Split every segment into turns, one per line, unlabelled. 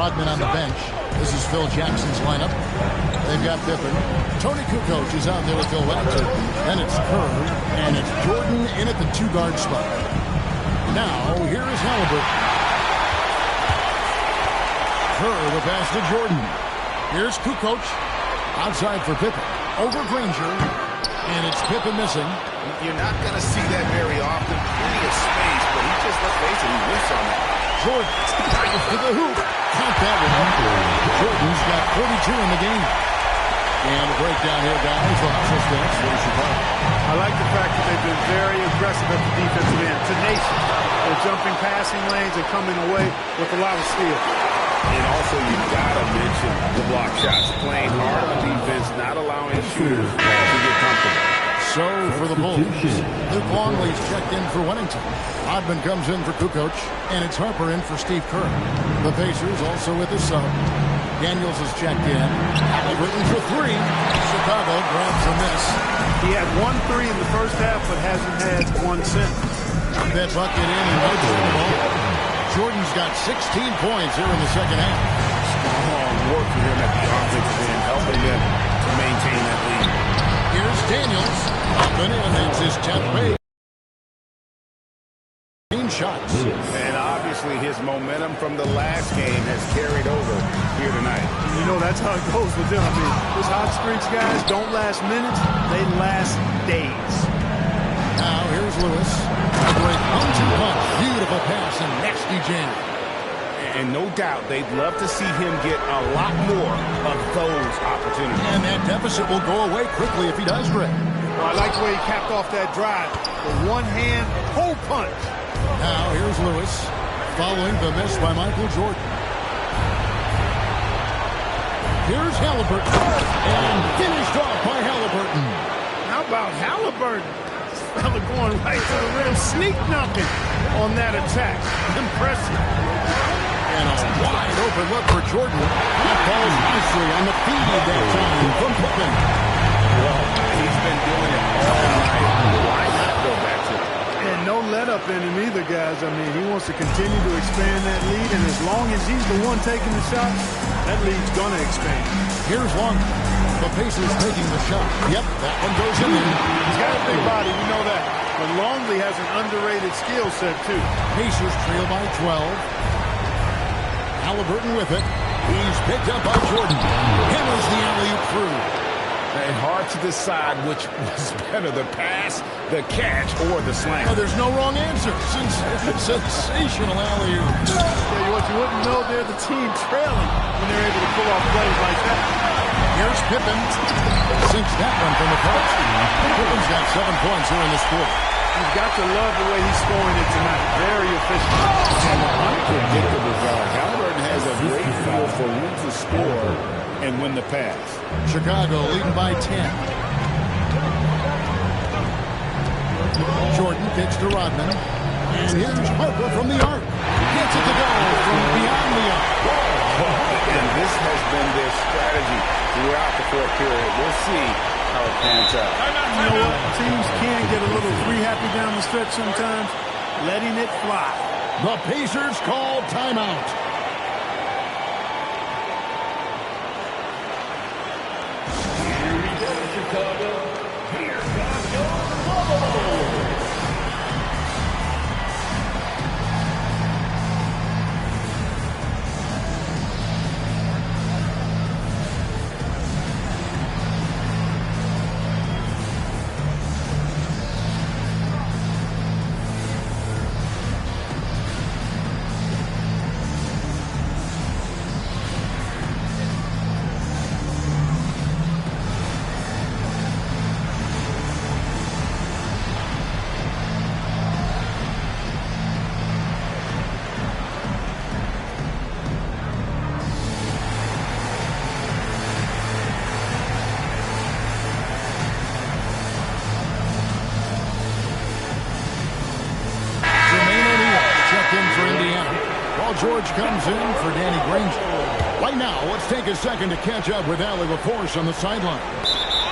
Rodman on the bench. This is Phil Jackson's lineup. They've got Pippen. Tony Kukoc is out there with Bill Wellington. Then it's Kerr, and it's Jordan in at the 2-guard spot. Now, here is Halliburton. Kerr, the pass to Jordan. Here's Kukoc. Outside for Pippen. Over Granger. And it's Pippen missing.
You're not going to see that very often. Plenty of space, but he just, let's face it, he whiffs on that.
Jordan dives to the hoop. Count that one. Jordan's got 42 in the game. And a breakdown here, guys. So how's this finish for Chicago?
I like the fact that they've been very aggressive at the defensive end. Tenacious. They're jumping passing lanes and coming away with a lot of steal.
And also, you've got to mention the block shots. Playing hard on defense, not allowing shooters to get comfortable.
So, for the Bulls, Luke Longley's checked in for Wellington. Rodman comes in for Kukoc, and it's Harper in for Steve Kerr. The Pacers also with the sub. Daniels is checked in. Halliburton for 3. Chicago grabs a miss.
He had 1 3 in the first half, but hasn't had one since.
That bucket in and no ball. Jordan's got 16 points here in the second half.
Strong work for him at the offensive end, helping them to maintain that lead.
Here's Daniels. Up and in. It's his 10th base. Shots.
And obviously his momentum from the last game has carried over here tonight.
You know, that's how it goes with them. I mean, those hot streaks, guys, don't last minutes. They last days.
Now, here's Lewis. A great one-two punch. Beautiful pass and nasty jam.
And no doubt they'd love to see him get a lot more of those opportunities.
And that deficit will go away quickly if he does, Greg.
Well, I like the way he capped off that drive. The one-hand hole punch.
Now, here's Lewis, following the miss by Michael Jordan. Here's Halliburton, and finished off by Halliburton.
How about Halliburton? This fella going right to the rim, sneak knocking on that attack. Impressive.
And a wide open look for Jordan. That falls nicely on the feed that time from Pippen.
Well, he's been doing it all night. Why not go back to it?
And no let-up in him either, guys. I mean, he wants to continue to expand that lead, and as long as he's the one taking the shots, that lead's going to expand.
Here's Longley. The Pacers taking the shot. Yep, that one goes in there.
He's got a big body, we know that. But Longley has an underrated skill set, too.
Pacers trail by 12. Halliburton with it. He's picked up by Jordan. Hammers the alley-oop through.
And hard to decide which was better, the pass, the catch, or the slam.
Oh, there's no wrong answer. Sensational alley-oop.
Tell you what, you wouldn't know they're the team trailing when they're able to pull off plays like that.
Here's Pippen. Sinks that one from the post. Pippen's got 7 points here in this quarter.
You've got to love the way he's scoring it tonight. Very efficient.
And unpredictable guard. Halliburton has a great feel for when to score and win the pass.
Chicago leading by 10. Jordan kicks to Rodman. And here's Harper from the arc. Gets it to go from beyond the arc.
And this has been their strategy throughout the fourth period. We'll see how it pans out.
You know what? Teams can get a little free-happy down the stretch sometimes. Letting it fly.
The Pacers call timeout.
Here we go, Chicago. Here comes your Bulls.
George comes in for Danny Granger. Right now, let's take a second to catch up with Allie LaForce on the sideline.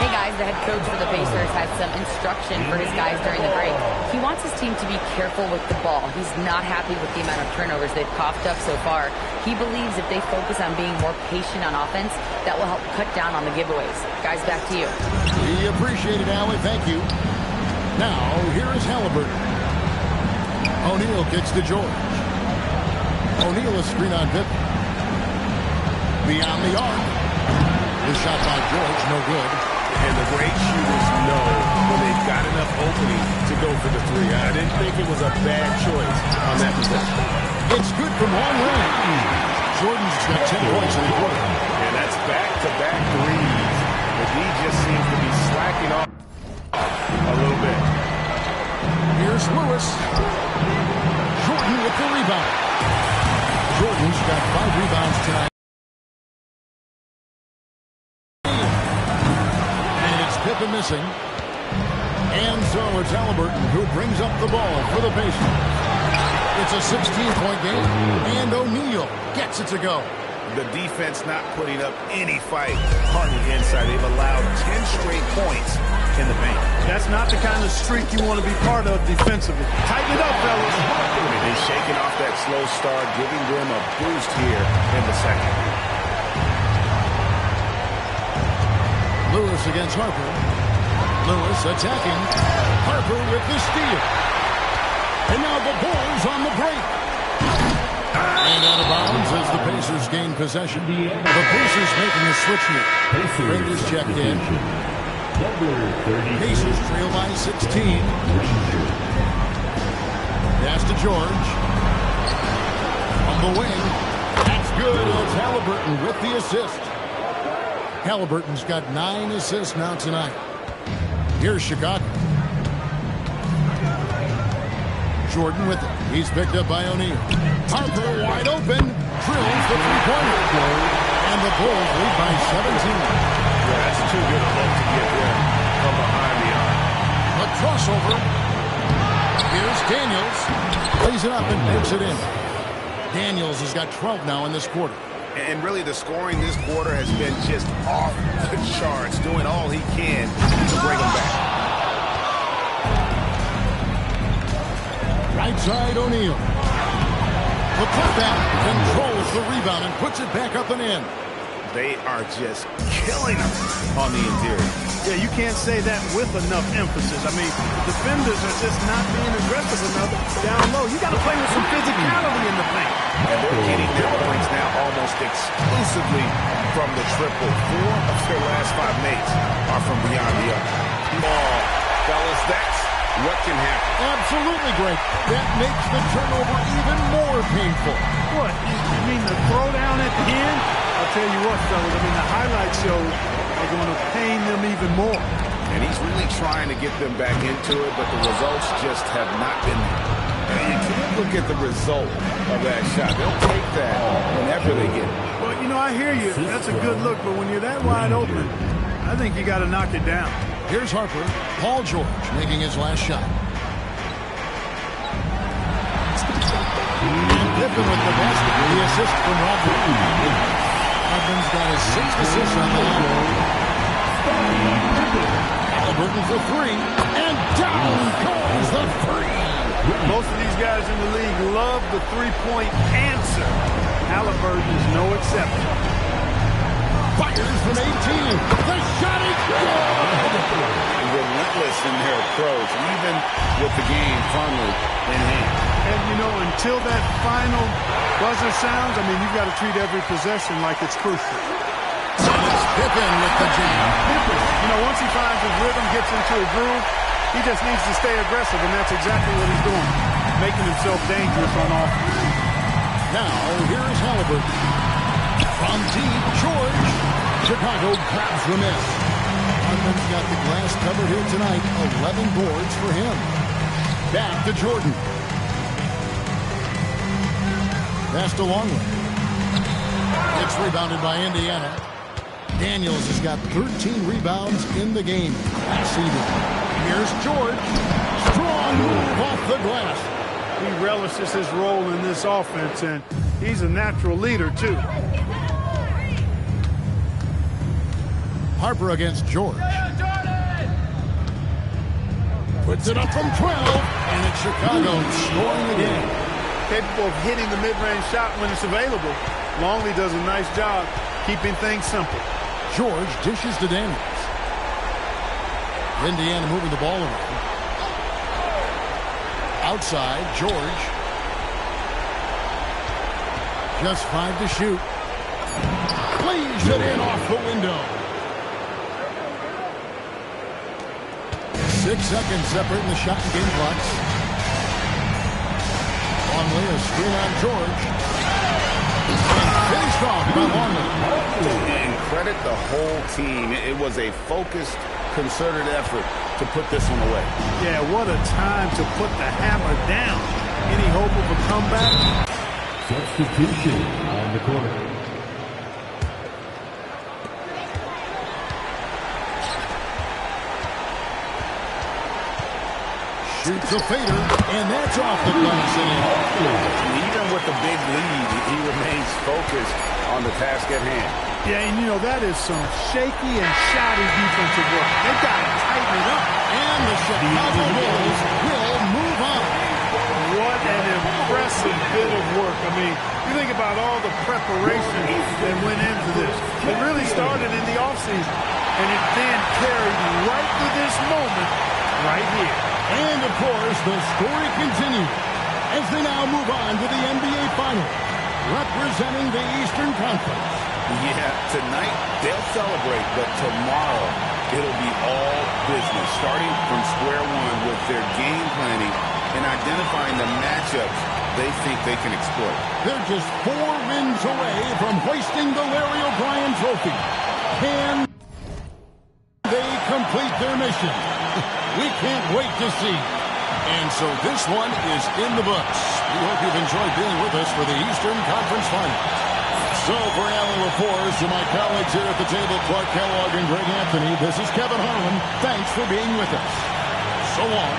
Hey guys, the head coach for the Pacers had some instruction for his guys during the break. He wants his team to be careful with the ball. He's not happy with the amount of turnovers they've coughed up so far. He believes if they focus on being more patient on offense, that will help cut down on the giveaways. Guys, back to you.
We appreciate it, Allie. Thank you. Now, here is Halliburton. O'Neal kicks to George. O'Neal is screen on Pippen. Beyond the arc. His shot by George, no good.
And the great shooters know when they've got enough opening to go for the three. I didn't think it was a bad choice on that possession.
It's good from long range. Jordan's got 10 points in the quarter.
And that's back-to-back threes. The D just seems to be slacking off a little bit.
Here's Lewis. Jordan with the rebound. Jordan's got 5 rebounds tonight. And it's Pippen missing. And so it's Halliburton who brings up the ball for the Pacers. It's a 16-point game, and O'Neal gets it to go.
The defense not putting up any fight on the inside. They've allowed 10 straight points in the paint.
That's not the kind of streak you want to be part of defensively. Tighten it up, fellas.
They're shaking off that slow start, giving them a boost here in the second.
Lewis against Harper. Lewis attacking. Harper with the steal. And now the Bulls on the break. And out of bounds as the Pacers gain possession. The Pacers making a switch here. Rangers checked in. Pacers trail by 16. Pass to George. On the wing. That's good. It's Halliburton with the assist. Halliburton's got 9 assists now tonight. Here's Chicago. Jordan with it. He's picked up by O'Neal. Harper wide open. Drills the three-pointer. And the Bulls lead by 17.
Yeah, that's too good a look to get there from behind the arc.
A crossover. Here's Daniels. Plays it up and puts it in. Daniels has got 12 now in this quarter.
And really the scoring this quarter has been just off the charts, doing all he can to bring them back.
Right side, O'Neal. The putback controls the rebound and puts it back up and in.
They are just killing them on the interior.
Yeah, you can't say that with enough emphasis. I mean, defenders are just not being aggressive enough down low. You got to play with some physicality in the paint.
And they're getting their points now almost exclusively from the triple. 4 of their last 5 mates are from beyond the arc. Oh, fellas, that's what can happen.
Absolutely great. That makes the turnover even more painful.
What? You mean the throwdown at the end? I'll tell you what, fellas. I mean, the highlight shows are going to pain them even more.
And he's really trying to get them back into it, but the results just have not been there. And you can't look at the result of that shot. They'll take that whenever they get it.
Well, you know, I hear you. That's a good look, but when you're that wide open, I think you got to knock it down.
Here's Harper. Paul George making his last shot. And Pippen with the basket. The assist from Rodman. Rodman's got his 6th assist on the night. Halliburton for 3. And down goes the 3.
Most of these guys in the league love the three-point answer. Halliburton is no exception.
Fires from 18. The shot is good.
Relentless in their approach, even with the game firmly in hand.
And, you know, until that final buzzer sounds, I mean, you've got to treat every possession like it's crucial.
And it's Pippen with the jam.
You know, once he finds his rhythm, gets into a groove, he just needs to stay aggressive, and that's exactly what he's doing, making himself dangerous on offense.
Now, here's Halliburton. From deep, George. Chicago grabs the miss. Hartman's got the glass covered here tonight. 11 boards for him. Back to Jordan. Pass to Longley. It's rebounded by Indiana. Daniels has got 13 rebounds in the game. Seeded. Here's George. Strong move off the glass.
He relishes his role in this offense, and he's a natural leader, too.
Harper against George. Puts it up from 12, and it's Chicago scoring again.
Capable of hitting the mid-range shot when it's available. Longley does a nice job keeping things simple.
George dishes to Daniels. Indiana moving the ball around. Outside, George. Just 5 to shoot. Plays it in off the window. 6 seconds separating the shot and game clocks. Longley, a screen on George. And finished off by Longley.
And credit the whole team. It was a focused, concerted effort to put this one away.
Yeah, what a time to put the hammer down. Any hope of a comeback?
Substitution on the court.
Shoots a fader, and that's off the glass and in.
Even with the big lead, he remains focused on the task at hand.
Yeah, and you know, that is some shaky and shoddy defensive work. They've got to tighten it up.
And the Chicago Bulls will move on.
What an impressive bit of work. I mean, you think about all the preparation that went into this. It really started in the offseason, and it then carried right to this moment right here.
And, of course, the story continues as they now move on to the NBA Finals, representing the Eastern Conference.
Yeah, tonight they'll celebrate, but tomorrow it'll be all business, starting from square one with their game planning and identifying the matchups they think they can exploit.
They're just 4 wins away from hoisting the Larry O'Brien Trophy. Can they complete their mission? We can't wait to see. And so this one is in the books. We hope you've enjoyed being with us for the Eastern Conference Finals. So for Alan LaForce and my colleagues here at the table, Clark Kellogg and Greg Anthony, this is Kevin Harlan. Thanks for being with us. So long.